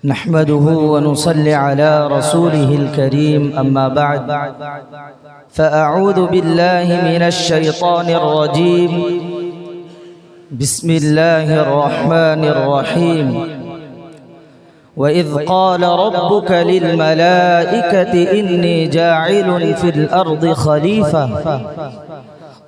नहमदुहु व नुसल्ली अला रसूलिहिल करीम अम्मा बाद फ़अऊज़ु बिल्लाहि मिनश शैतानिर रजीम बिस्मिल्लाहिर रहमानिर रहीम व इज़ क़ाल रब्बुका लिल मलाइकति इन्नी जाइलुन फिल अर्दि खलीफ़ा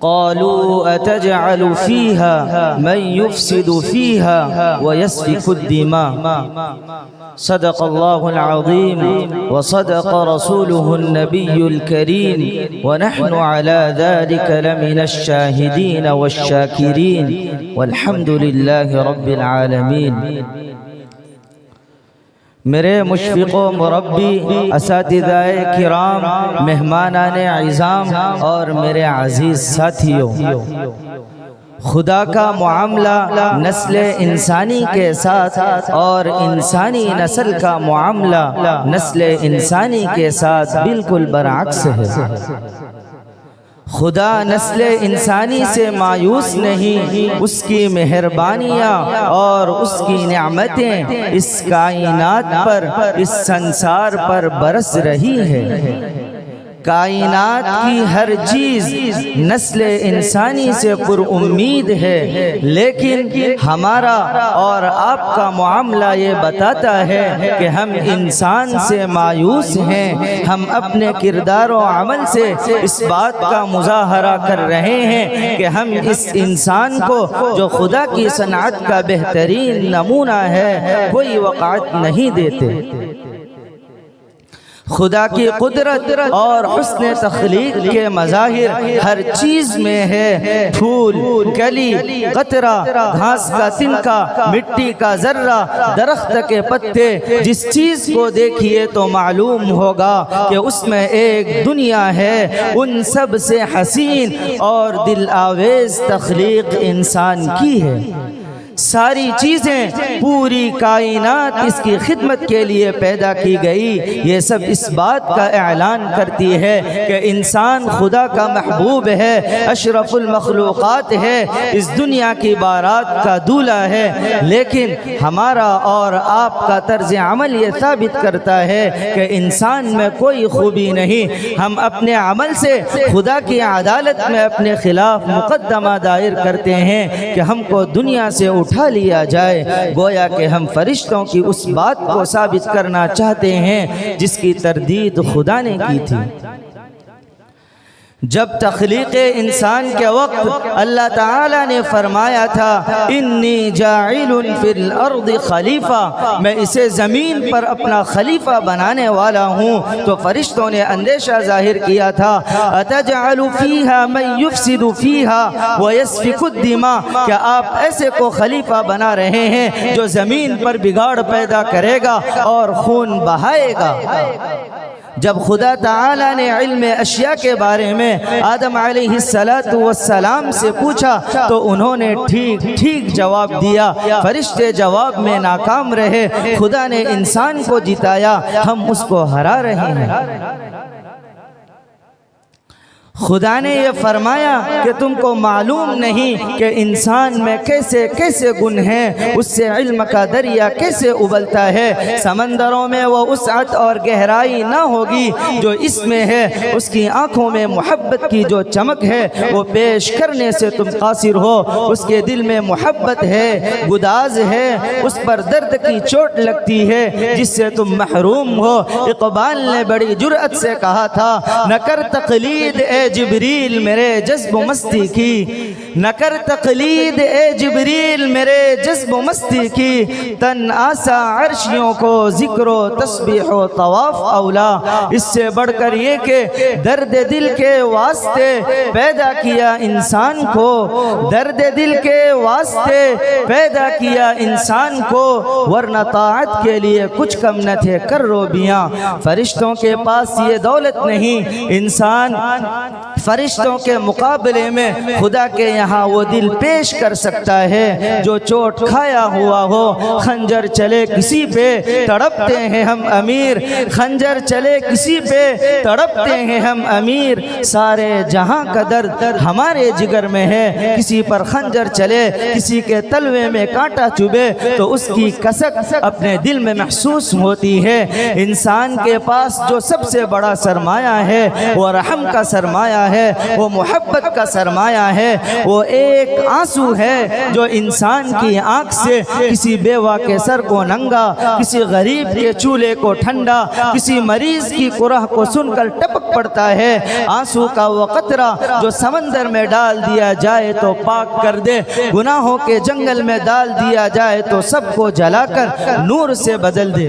क़ालू अतजअलु फ़ीहा मन युफ़्सिदु फ़ीहा व यस्फ़िकु द्दिमा। सदक़ल्लाहुल अज़ीम व सदक़ रसूलुहुन नबियुल करीम व नहनु अला ज़ालिका लमिनश शाहिदीन वश्शाकिरीन वल्हम्दुलिल्लाहि रब्बिल आलमीन। मेरे मुशफ़िक़ो मुरब्बी असातिज़ाए किराम, मेहमानाने इज़ाम और मेरे अज़ीज़ साथियों, खुदा का मामला नस्ल इंसानी के साथ और इंसानी नस्ल का मामला नस्ल इंसानी के साथ बिल्कुल बरअक्स है। खुदा नस्ल इंसानी से मायूस नहीं, उसकी मेहरबानियाँ और उसकी नेमतें इस कायनात पर, इस संसार पर बरस रही है। कायनात की हर चीज़ नस्ल इंसानी से पुरुम्मीद है, लेकिन हमारा और आपका मामला ये बताता है कि हम इंसान से मायूस हैं। हम अपने किरदार और अमल से इस बात का मुज़ाहरा कर रहे हैं कि हम इस इंसान को, जो खुदा की सनात का बेहतरीन नमूना है, कोई वक़ात नहीं देते। खुदा की कुदरत और हुस्न तख्लीक के मज़ाहिर हर चीज़ में है। फूल, कली, कतरा, घास का तिनका, मिट्टी का जर्रा, दरख्त के पत्ते, जिस चीज़ को देखिए तो मालूम होगा कि उसमें एक दुनिया है। उन सब से हसीन और दिल आवेज़ तख्लीक इंसान की है। सारी चीज़ें, पूरी कायनात इसकी खिदमत के लिए पैदा की गई। ये सब इस बात का ऐलान करती है कि इंसान खुदा का महबूब है, अशरफुल मखलूक़ात है, इस दुनिया की बारात का दूल्हा है। लेकिन हमारा और आपका तर्ज अमल ये साबित करता है कि इंसान में कोई खूबी नहीं। हम अपने अमल से खुदा की अदालत में अपने खिलाफ मुकदमा दायर करते हैं कि हमको दुनिया से उठा लिया जाए, गोया कि हम फरिश्तों की उस बात को साबित करना चाहते हैं जिसकी तरदीद खुदा ने की थी। जब तख्लीक़ इंसान के वक्त अल्लाह ताला ने फरमाया था, इन्नी जाइलुन फिल अर्दि खलीफा, मैं इसे ज़मीन पर अपना खलीफा बनाने वाला हूँ, तो फरिश्तों ने अंदेशा जाहिर किया था, अतजअलु फ़ीहा मन युफ़सिदु फ़ीहा व यस्फ़िकु द्दिमा, क्या आप ऐसे को खलीफा बना रहे हैं जो ज़मीन पर बिगाड़ पैदा करेगा और खून बहाएगा। जब खुदा ताला ने इल्म अशिया के बारे में आदम अलैहिस्सलातु वस्सलाम से पूछा तो उन्होंने ठीक ठीक जवाब दिया। फरिश्ते जवाब में नाकाम रहे, खुदा ने इंसान को जिताया, हम उसको हरा रहे हैं। खुदा ने ये फरमाया कि तुमको मालूम नहीं कि इंसान में कैसे कैसे गुण हैं, उससे इल्म का दरिया कैसे उबलता है। समंदरों में वो वसअत और गहराई ना होगी जो इसमें है। उसकी आँखों में मोहब्बत की जो चमक है वो पेश करने से तुम कासिर हो। उसके दिल में मोहब्बत है, गुदाज है, उस पर दर्द की चोट लगती है जिससे तुम महरूम हो। इक़बाल ने बड़ी जुर्अत से कहा था, न कर तक़लीद ए जिब्रील मेरे जज्ब मस्ती की, न कर तक़लीद ए जिब्रील मेरे जज्ब मस्ती की, तन आसा अर्शियों को ज़िक्रो तस्बीह व तवाफ औला। इससे बढ़कर ये कि दर्द दिल के वास्ते पैदा किया इंसान को, दर्द दिल के वास्ते पैदा किया इंसान को, वरना ताअत के लिए कुछ कम न थे कर रोबियाँ। फरिश्तों के पास ये दौलत नहीं, इंसान फरिश्तों के मुकाबले में खुदा के यहाँ वो दिल पेश कर सकता है जो चोट खाया हुआ हो। खंजर चले किसी पे तड़पते हैं हम अमीर, खंजर चले किसी पे तड़पते हैं हम अमीर। सारे जहाँ का दर्द हमारे जिगर में है, किसी पर खंजर चले, किसी के तलवे में कांटा चुभे तो उसकी कसक अपने दिल में महसूस होती है। इंसान के पास जो सबसे बड़ा सरमाया है वो रहम का सरमाया है, वो मोहब्बत का सरमाया है। वो एक आंसू है जो इंसान की आंख से किसी बेवा के सर को नंगा, किसी गरीब के चूल्हे को ठंडा, किसी मरीज की कुरह को सुनकर टपक पड़ता है। आंसू का वो कतरा जो समंदर में डाल दिया जाए तो पाक कर दे, गुनाहों के जंगल में डाल दिया जाए तो सबको जलाकर नूर से बदल दे।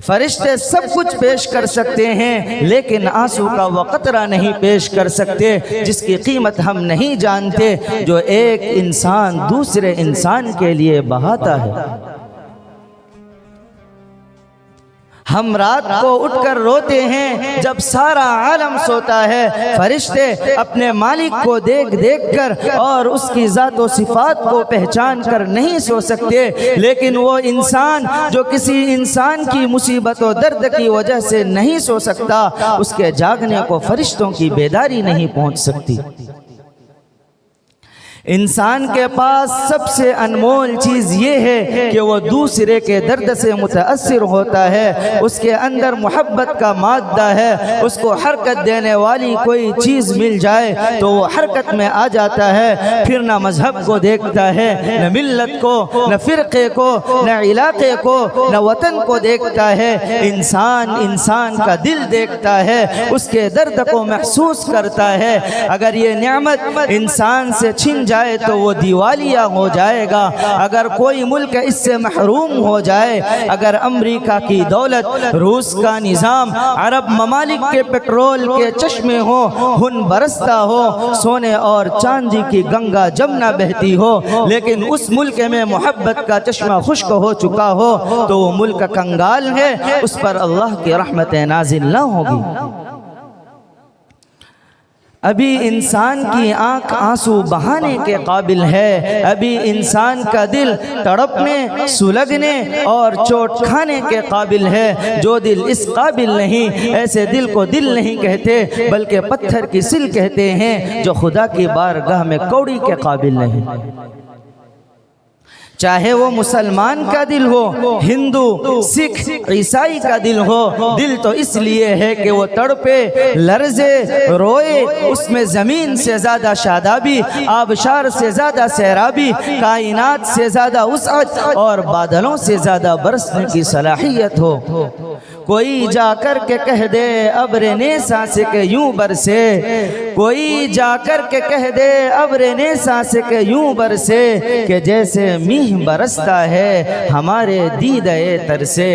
फरिश्ते सब कुछ पेश कर सकते हैं लेकिन आंसू का वो कतरा नहीं पेश कर सकते जिसकी कीमत हम नहीं जानते, जो एक इंसान दूसरे इंसान के लिए बहाता है। हम रात को उठकर रोते हैं जब सारा आलम सोता है। फरिश्ते अपने मालिक को देख देख कर और उसकी ज़ात व सिफ़ात को पहचान कर नहीं सो सकते, लेकिन वो इंसान जो किसी इंसान की मुसीबत व दर्द की वजह से नहीं सो सकता, उसके जागने को फरिश्तों की बेदारी नहीं पहुंच सकती। इंसान के पास सबसे अनमोल चीज़ ये है कि वो दूसरे के दर्द से मुतअस्सिर होता है, उसके अंदर मोहब्बत का मादा है। उसको हरकत देने वाली कोई चीज़ मिल जाए तो वो हरकत में आ जाता है। फिर ना मजहब को देखता है, न मिल्लत को, न फ़िरक़े को, न इलाक़े को, न वतन को देखता है। इंसान इंसान का दिल देखता है, उसके दर्द को महसूस करता है। अगर ये नेमत इंसान से छिन जाए तो वो दिवालिया हो जाएगा। अगर कोई मुल्क इससे महरूम हो जाए, अगर अमेरिका की दौलत, रूस का निज़ाम, अरब ममालिक के पेट्रोल के चश्मे हो, खून बरसता हो, सोने और चांदी की गंगा जमुना बहती हो, लेकिन उस मुल्क में मोहब्बत का चश्मा खुश्क हो चुका हो तो वो मुल्क कंगाल है, उस पर अल्लाह की रहमतें नाजिल न होगी। अभी इंसान की आंख आंसू बहाने के काबिल है, अभी इंसान का दिल तड़पने, सुलगने और चोट खाने के काबिल है। जो दिल इस काबिल नहीं, ऐसे दिल को दिल नहीं कहते बल्कि पत्थर की सिल कहते हैं, जो खुदा की बारगाह में कौड़ी के काबिल नहीं। चाहे वो मुसलमान का दिल हो, हिंदू, सिख, ईसाई का दिल हो, दिल तो इसलिए है कि वो तड़पे, लर्जे, रोए। उसमें ज़मीन से ज़्यादा शादाबी, आबशार से ज़्यादा सैराबी, कायनात से ज़्यादा वसअत और बादलों से ज़्यादा बरसने की सलाहियत हो। कोई जाकर के कह दे अब्र नेसा से के यूं बरसे, कोई जाकर के कह दे अब्र नेसा से के यूं बरसे, कि जैसे मीह बरसता है हमारे दीदाए तर से।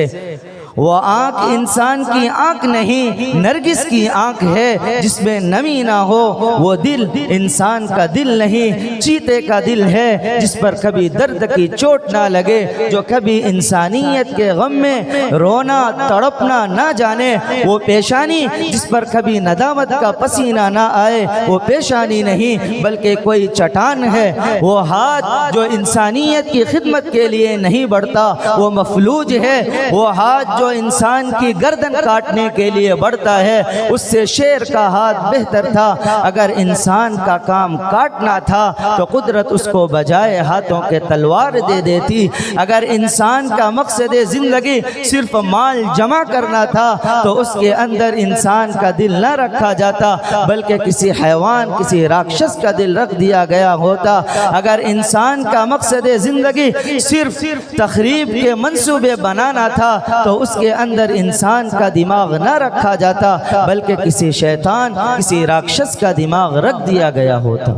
वो आँख इंसान की आँख नहीं, नरगिस की आँख है जिसमें नमी ना हो। वो दिल इंसान का दिल नहीं, चीते का दिल है जिस पर कभी दर्द की चोट ना लगे, जो कभी इंसानियत के गम में रोना तड़पना ना जाने। वो पेशानी जिस पर कभी नदामत का पसीना ना आए, वो पेशानी नहीं बल्कि कोई चट्टान है। वो हाथ जो इंसानियत की खिदमत के लिए नहीं बढ़ता, वो मफलूज है। वो हाथ जो इंसान की गर्दन काटने के लिए बढ़ता है, उससे शेर का हाथ बेहतर था। अगर इंसान का काम काटना था तो कुदरत उसको बजाय हाथों के तलवार दे देती। अगर इंसान का मकसद ज़िंदगी सिर्फ माल जमा करना था तो उसके अंदर इंसान का दिल न रखा जाता बल्कि किसी हैवान, किसी राक्षस का दिल रख दिया गया होता। अगर इंसान का मकसद ज़िंदगी सिर्फ तखरीब के मंसूबे बनाना था तो उसके अंदर इंसान का दिमाग न रखा जाता बल्कि किसी शैतान, किसी राक्षस का दिमाग रख दिया गया होता।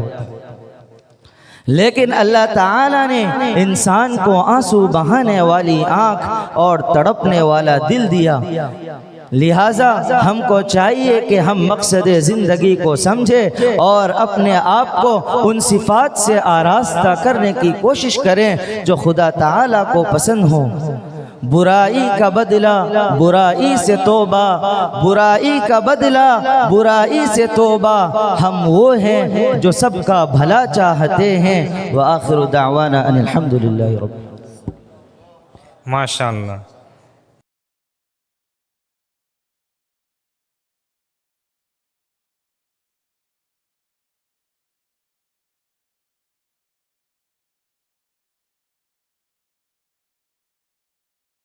लेकिन अल्लाह ताला ने इंसान को आंसू बहाने वाली आंख और तड़पने वाला दिल दिया। लिहाजा हमको चाहिए कि हम मकसद ज़िंदगी को समझें और अपने आप को उन सिफ़ात से आरास्ता करने की कोशिश करें जो खुदा ताला को पसंद हो। बुराई का बदला बुराई से तौबा, बुराई का बदला बुराई से तौबा। हम वो हैं जो सबका भला चाहते हैं। व आखिर दावाना अनिल हम्दुलिल्लाहि रब्बिल। माशाअल्लाह।